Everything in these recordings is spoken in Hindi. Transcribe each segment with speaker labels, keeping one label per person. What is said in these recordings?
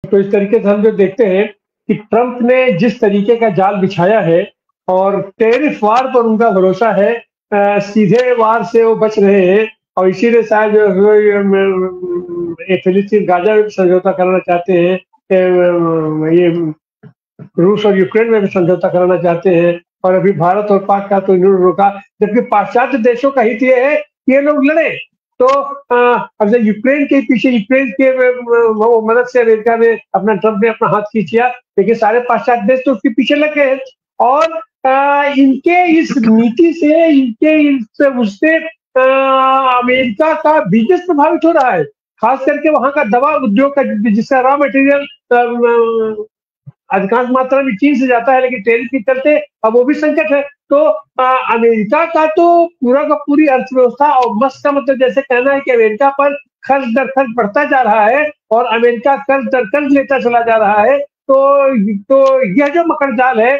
Speaker 1: तो इस तरीके से हम जो देखते हैं कि ट्रंप ने जिस तरीके का जाल बिछाया है और टैरिफ वार पर उनका भरोसा है, सीधे वार से वो बच रहे हैं और इसीलिए शायद ये फिलिस्तीन गाजा में भी समझौता करना चाहते हैं, ये रूस और यूक्रेन में भी समझौता कराना चाहते हैं और अभी भारत और पाक का तो इन्होंने रोका, जबकि पाश्चात्य देशों का हित ये है कि ये लोग लड़े। तो अब जब यूक्रेन के पीछे, यूक्रेन के मदद से अमेरिका ने ट्रंप ने अपना हाथ खींचा, लेकिन सारे पाश्चात्य देश तो उसके पीछे लग गए और इनके इस नीति से, इनके उससे अमेरिका का बिजनेस प्रभावित हो रहा है, खास करके वहां का दवा उद्योग का, जिसका रॉ मटेरियल अधिकांश मात्रा में चीन से जाता है, लेकिन टैरिफ के चलते अब वो भी संकट है। तो अमेरिका का तो पूरा का पूरी अर्थव्यवस्था, और मस्त का मतलब जैसे कहना है कि अमेरिका पर खर्च दर खर्च बढ़ता जा रहा है और अमेरिका कर्ज दर कर्ज लेता चला जा रहा है। तो यह जो मकड़जाल है,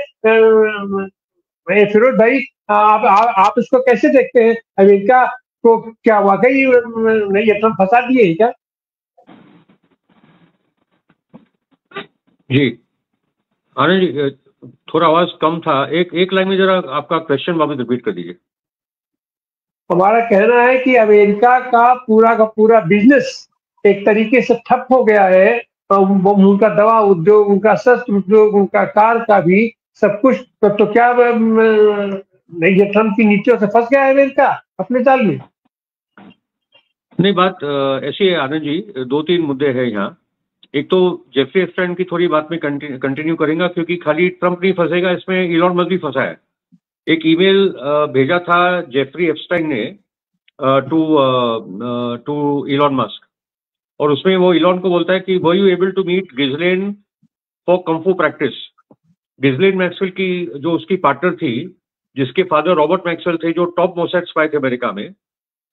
Speaker 1: फिरोज भाई, आप इसको कैसे देखते हैं? अमेरिका को क्या वाकई नहीं ट्रंप फंसा दिए क्या?
Speaker 2: जी आनंद जी, थोड़ा आवाज कम था, एक लाइन में जरा आपका क्वेश्चन वापस रिपीट कर दीजिए।
Speaker 1: हमारा कहना है कि अमेरिका का पूरा बिजनेस एक तरीके से ठप हो गया है, उनका दवा उद्योग, उनका शस्त्र उद्योग, उनका कार का भी सब कुछ। तो क्या नहीं, ये ट्रंप की नीतियों से फंस गया है अमेरिका अपने जाल में?
Speaker 2: नहीं, बात ऐसी है आनंद जी, 2-3 मुद्दे हैं यहाँ। एक तो जेफरी एप्स्टाइन की थोड़ी बात में कंटिन्यू करेंगे, क्योंकि खाली ट्रंप नहीं फंसेगा इसमें, इलॉन मस्क भी फंसा है। एक ईमेल भेजा था जेफरी एप्स्टाइन ने टू इलॉन मस्क, और उसमें वो इलॉन को बोलता है कि were you able to meet Ghislaine for kung fu practice. Ghislaine Maxwell की जो उसकी पार्टनर थी, जिसके फादर रॉबर्ट मैक्सवेल थे, जो टॉप मोसैड स्पाई थे अमेरिका में,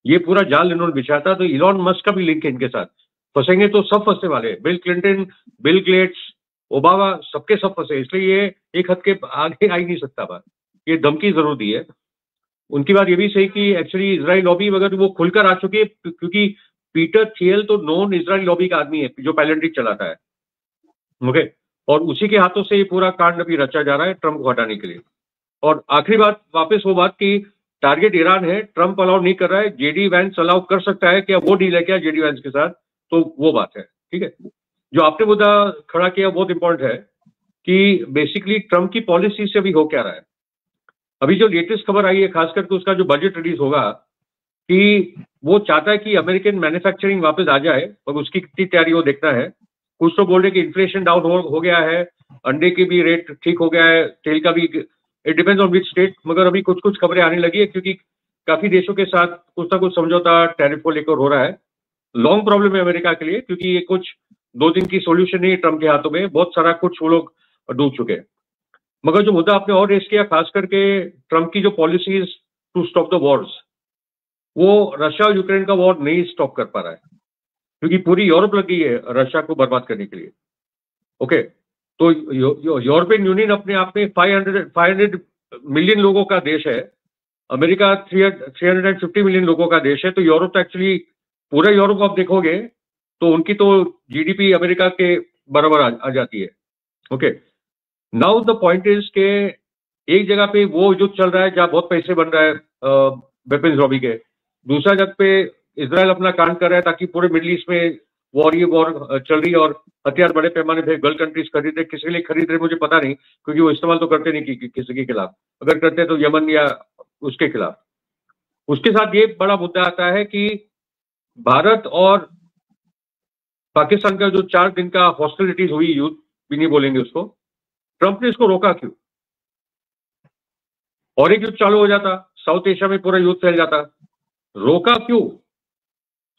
Speaker 2: ये पूरा जाल इन्होंने बिछाया था। तो इलॉन मस्क का भी लिंक है इनके साथ। फंसेंगे तो सब फंसने वाले, bill Clinton, Bill Gates, Obama, सबके सब फंसे। इसलिए ये एक हद के आगे आ ही नहीं सकता बात, ये धमकी जरूर दी है। उनकी बात ये भी सही कि एक्चुअली इजराइल लॉबी वगैरह वो खुलकर आ चुकी है, क्योंकि पीटर थियल तो नॉन इजराइल लॉबी का आदमी है जो पैलेंट्रिक चलाता है, ओके, और उसी के हाथों से ये पूरा कांड अभी रचा जा रहा है ट्रंप को हटाने के लिए। और आखिरी बात, वापस वो बात की टारगेट ईरान है, ट्रंप अलाउ नहीं कर रहा है, जेडी वैंस अलाउ कर सकता है, क्या वो डील है क्या जेडी वैंस के साथ? तो वो बात है, ठीक है। जो आपने मुद्दा खड़ा किया बहुत इंपॉर्टेंट है कि बेसिकली ट्रंप की पॉलिसी से अभी हो क्या रहा है। अभी जो लेटेस्ट खबर आई है, खास करके उसका जो बजट रिलीज होगा, कि वो चाहता है कि अमेरिकन मैन्युफैक्चरिंग वापस आ जाए, और उसकी कितनी तैयारी वो देखना है। कुछ तो बोल रहे कि इन्फ्लेशन डाउन हो गया है, अंडे की भी रेट ठीक हो गया है, तेल का भी, it depends on which state, मगर अभी कुछ कुछ खबरें आने लगी है, क्योंकि काफी देशों के साथ कुछ ना कुछ समझौता टैरिफ को लेकर हो रहा है। लॉन्ग प्रॉब्लम है अमेरिका के लिए, क्योंकि ये कुछ 2 दिन की सॉल्यूशन नहीं है ट्रंप के हाथों में, बहुत सारा कुछ वो लोग डूब चुके हैं। मगर जो मुद्दा आपने और रेस किया, खास करके ट्रंप की जो policies to stop the wars, वो रशिया और यूक्रेन का वॉर नहीं स्टॉप कर पा रहा है, क्योंकि पूरी यूरोप लग गई है रशिया को बर्बाद करने के लिए, ओके। तो यूरोपियन यूनियन अपने आप में 500 मिलियन लोगों का देश है, अमेरिका 350 मिलियन लोगों का देश है। तो यूरोप तो एक्चुअली, पूरा यूरोप आप देखोगे तो उनकी तो जीडीपी अमेरिका के बराबर आ जाती है, okay. Now the point is के एक जगह पे वो युद्ध चल रहा है जहां बहुत पैसे बन रहा है वेपन्स लॉबी के, दूसरा जगह पे इजराइल अपना काम कर रहा है ताकि पूरे मिडिल ईस्ट में वॉर चल रही है और हथियार बड़े पैमाने पे गल्फ कंट्रीज खरीद रहे। किसी के लिए खरीद रहे मुझे पता नहीं, क्योंकि वो इस्तेमाल तो करते नहीं किसी के खिलाफ, अगर करते तो यमन या उसके खिलाफ। उसके साथ ये बड़ा मुद्दा आता है कि भारत और पाकिस्तान का जो 4 दिन का हॉस्टिलिटीज हुई, युद्ध भी नहीं बोलेंगे उसको, ट्रंप ने इसको रोका क्यों? और एक युद्ध चालू हो जाता, साउथ एशिया में पूरा युद्ध फैल जाता, रोका क्यों?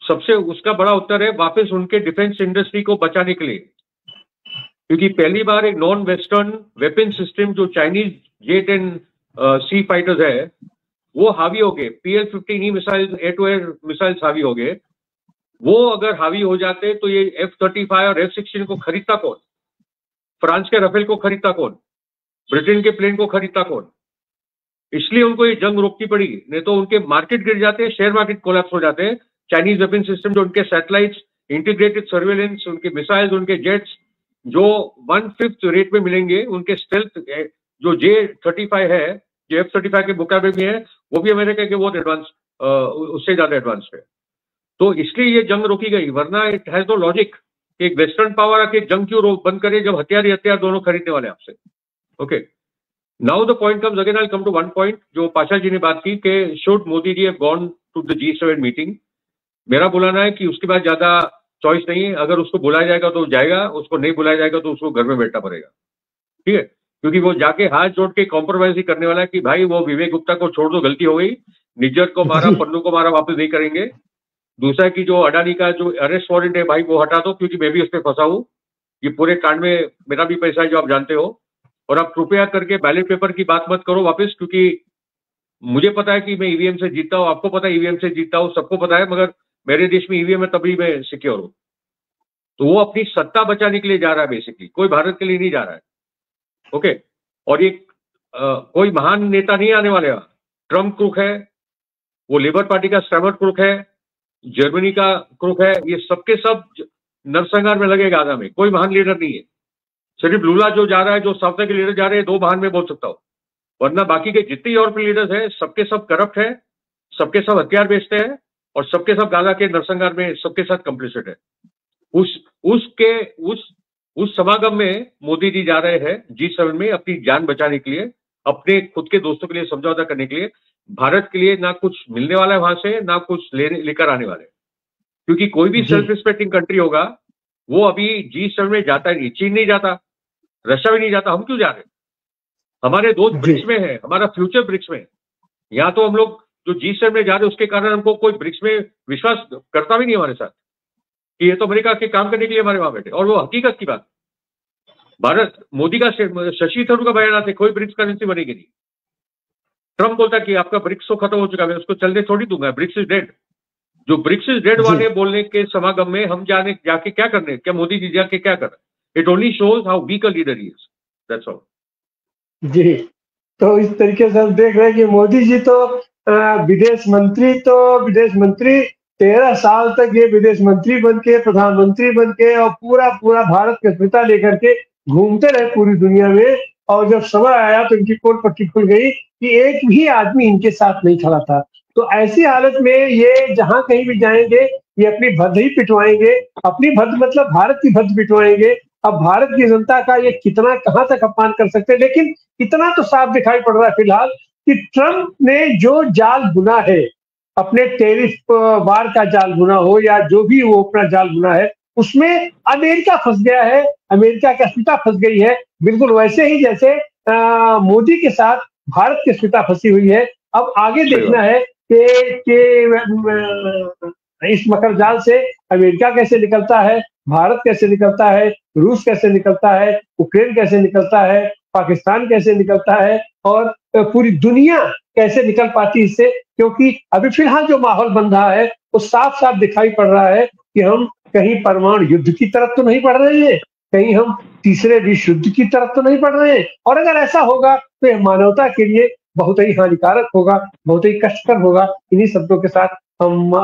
Speaker 2: सबसे उसका बड़ा उत्तर है वापस उनके डिफेंस इंडस्ट्री को बचाने के लिए, क्योंकि पहली बार एक नॉन वेस्टर्न वेपन सिस्टम जो Chinese jet and C fighters है वो हावी हो गए, PL-50E missile, air to air missiles हावी हो गए। वो अगर हावी हो जाते तो ये F-35 और F-16 को खरीदता कौन? फ्रांस के राफेल को खरीदता कौन? ब्रिटेन के प्लेन को खरीदता कौन? इसलिए उनको ये जंग रोकनी पड़ी, नहीं तो उनके मार्केट गिर जाते, शेयर मार्केट कोलैप्स हो जाते। चाइनीज वेपन सिस्टम जो उनके सैटेलाइट्स, इंटीग्रेटेड सर्वेलेंस, उनके मिसाइल्स, उनके जेट्स, जो 1/5 रेट में मिलेंगे, उनके स्टेल्थ जो J-35 है, जो F-35 के मुकाबले में है, वो भी अमेरिका के बहुत एडवांस, उससे ज्यादा एडवांस है। तो इसलिए ये जंग रोकी गई, वरना इट हैज नो लॉजिक। एक वेस्टर्न पावर आके जंग क्यों बंद करे जब हथियार ही हथियार दोनों खरीदने वाले आपसे। Okay, now the point comes again, I come to one point जो पाशा जी ने बात की कि should Modi ji have gone to the G7 meeting. मेरा बुलाना है कि उसके बाद ज्यादा चॉइस नहीं है, अगर उसको बुलाया जाएगा तो जाएगा, उसको नहीं बुलाया जाएगा तो उसको घर में बैठना पड़ेगा, ठीक है, क्योंकि वो जाके हाथ जोड़ के कॉम्प्रोमाइज ही करने वाला है कि भाई वो विवेक गुप्ता को छोड़ दो, गलती हो गई, निज्जर को मारा, पन्नू को मारा, वापस नहीं करेंगे। दूसरा कि जो अडानी का जो अरेस्ट वारंट है भाई वो हटा दो, क्योंकि मैं भी उस पर फंसा हूं, ये पूरे कांड में मेरा भी पैसा है जो आप जानते हो। और आप कृपया करके बैलेट पेपर की बात मत करो वापस, क्योंकि मुझे पता है कि मैं ईवीएम से जीतता हूं, आपको पता है ईवीएम से जीतता हूं, सबको पता है, मगर मेरे देश में ईवीएम है तभी मैं सिक्योर हूं। तो वो अपनी सत्ता बचाने के लिए जा रहा है बेसिकली, कोई भारत के लिए नहीं जा रहा है। ओके, और ये कोई महान नेता नहीं आने वाले। ट्रम्प क्रूक है, वो लेबर पार्टी का स्टैमर क्रूक है, जर्मनी का क्रूक है, ये सबके सब नरसंहार में लगेगा आधा में, कोई महान लीडर नहीं है। सिर्फ लूला जो जा रहा है, जो साउथ के लीडर जा रहे हैं, 2 महान में बोल सकता हूं, वरना बाकी के जितने यूरोपियन लीडर्स हैं सबके सब करप्ट है, सबके सब हथियार बेचते हैं, और सबके सब गाजा के नरसंहार में सबके साथ कंप्लिसिट है। उस समागम में मोदी जी जा रहे हैं G7 में अपनी जान बचाने के लिए, अपने खुद के दोस्तों के लिए समझौता करने के लिए। भारत के लिए ना कुछ मिलने वाला है वहां से, ना कुछ लेकर आने वाले, क्योंकि कोई भी सेल्फ रिस्पेक्टिंग कंट्री होगा वो अभी G7 में जाता ही नहीं। चीन नहीं जाता, रशिया भी नहीं जाता, हम क्यों जा रहे हैं? हमारे दोस्त ब्रिक्स में है, हमारा फ्यूचर ब्रिक्स में है। यहाँ तो हम लोग जो G7 में जा रहे हैं उसके कारण हमको कोई ब्रिक्स में विश्वास करता भी नहीं हमारे साथ कि ये तो अमेरिका के काम करने के लिए हमारे वहां बैठे। और वो हकीकत की बात, भारत मोदी का शशि थरूर का बयान आते कोई ब्रिक्स करेंसी बनेगी नहीं। ट्रम्प बोलता कि आपका ब्रिक्स तो खत्म हो चुका है, मैं उसको चलने थोड़ी दूंगा, ब्रिक्स इज डेड। जो ब्रिक्स इज डेड वाले बोलने के समागम में हम जाके क्या करने, क्या मोदी जी जाके क्या कर रहे? It only shows how weak a leader he is, that's all.
Speaker 1: जी, तो इस तरीके से हम देख रहे हैं कि मोदी जी तो विदेश मंत्री 13 साल तक ये विदेश मंत्री बन के, प्रधानमंत्री बन के, और पूरा भारत का स्मिता लेकर के घूमते रहे पूरी दुनिया में। और जब समय आया तो इनकी पोल पट्टी खुल गई कि एक भी आदमी इनके साथ नहीं खड़ा था। तो ऐसी हालत में ये जहां कहीं भी जाएंगे ये अपनी भद्द ही पिटवाएंगे, अपनी भद्द मतलब भारत की भद्द पिटवाएंगे। अब भारत की जनता का ये कितना कहां तक अपमान कर सकते हैं, लेकिन इतना तो साफ दिखाई पड़ रहा है फिलहाल कि ट्रंप ने जो जाल बुना है, अपने टैरिफ वार का जाल बुना हो या जो भी वो अपना जाल बुना है, उसमें अमेरिका फंस गया है, अमेरिका की अस्मिता फंस गई है, बिल्कुल वैसे ही जैसे मोदी के साथ भारत की अस्मिता फंसी हुई है। अब आगे देखना है कि इस मकर जाल से अमेरिका कैसे निकलता है, भारत कैसे निकलता है, रूस कैसे निकलता है, यूक्रेन कैसे निकलता है, पाकिस्तान कैसे निकलता है, और पूरी दुनिया कैसे निकल पाती इससे। क्योंकि अभी फिलहाल जो माहौल बन रहा है वो साफ साफ दिखाई पड़ रहा है कि हम कहीं परमाणु युद्ध की तरफ तो नहीं बढ़ रहे हैं, कहीं हम तीसरे विश्व युद्ध की तरफ तो नहीं बढ़ रहे हैं। और अगर ऐसा होगा तो यह मानवता के लिए बहुत ही हानिकारक होगा, बहुत ही कष्टकर होगा। इन्हीं शब्दों के साथ हम